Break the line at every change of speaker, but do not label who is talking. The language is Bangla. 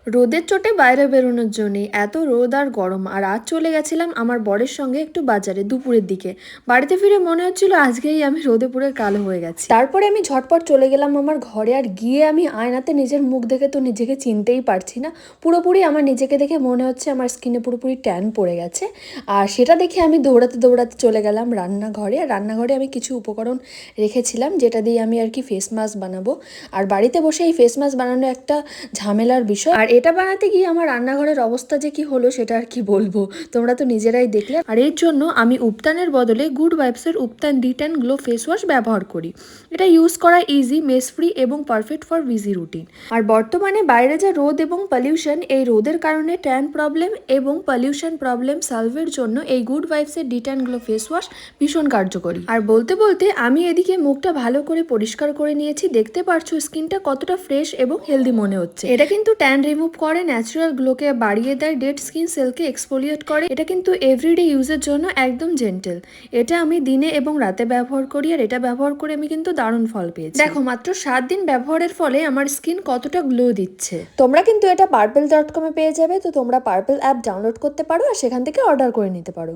রোদের চোটে বাইরে বেরোনোর জন্যে এত রোদ আর গরম, আর আজ চলে গেছিলাম আমার বরের সঙ্গে একটু বাজারে দুপুরের দিকে। বাড়িতে ফিরে মনে হচ্ছিল আজকেই আমি রোদে পুরো কালো হয়ে গেছি। তারপরে আমি ঝটপট চলে গেলাম আমার ঘরে, আর গিয়ে আমি আয়নাতে নিজের মুখ দেখে তো নিজেকে চিনতেই পারছি না। পুরোপুরি আমার নিজেকে দেখে মনে হচ্ছে আমার স্কিনে পুরোপুরি ট্যান পড়ে গেছে। আর সেটা দেখে আমি দৌড়াতে দৌড়াতে চলে গেলাম রান্নাঘরে। আর রান্নাঘরে আমি কিছু উপকরণ রেখেছিলাম যেটা দিয়ে আমি আর কি ফেস মাস্ক বানাবো। আর বাড়িতে বসে এই ফেস মাস্ক বানানো একটা ঝামেলার বিষয়, আর এটা বানাতে গিয়ে আমার রান্নাঘরের অবস্থা যে কি হলো সেটা আর কি বলবো, তোমরা তো নিজেরাই দেখলে। আর এর জন্য আমি উপটানের বদলে গুড ভাইবসের উপটান ডিটেন গ্লো ফেস ওয়াশ ব্যবহার করি। এটা ইউজ করা ইজি, মেস ফ্রি এবং পারফেক্ট ফর বিজি রুটিন। আর বর্তমানে বাইরে যা রোদ এবং পলিউশন, এই রোদের কারণে ট্যান প্রবলেম এবং পলিউশন প্রবলেম সলভের জন্য এই গুড ভাইবসের ডিটেন গ্লো ফেস ওয়াশ ভীষণ কার্যকরী। আর বলতে বলতে আমি এদিকে মুখটা ভালো করে পরিষ্কার করে নিয়েছি। দেখতে পারছো স্কিনটা কতটা ফ্রেশ এবং হেলদি মনে হচ্ছে। এটা কিন্তু ট্যান রিমুভ করে, ন্যাচারাল গ্লোকে বাড়িয়ে দেয়, ডেড স্কিন সেলকে এক্সফোলিয়েট করে। এটা কিন্তু এভরিডে ইউজের জন্য একদম জেন্টেল। এটা আমি দিনে এবং রাতে ব্যবহার করি, আর এটা ব্যবহার করে আমি কিন্তু দারুণ ফল পেয়েছি। দেখো মাত্র 7 দিন ব্যবহারের ফলে আমার স্কিন কতটা গ্লো দিচ্ছে। তোমরা কিন্তু এটা purple.com পেয়ে যাবে, তো তোমরা পার্পল অ্যাপ ডাউনলোড করতে পারো আর সেখান থেকে অর্ডার করে নিতে পারো।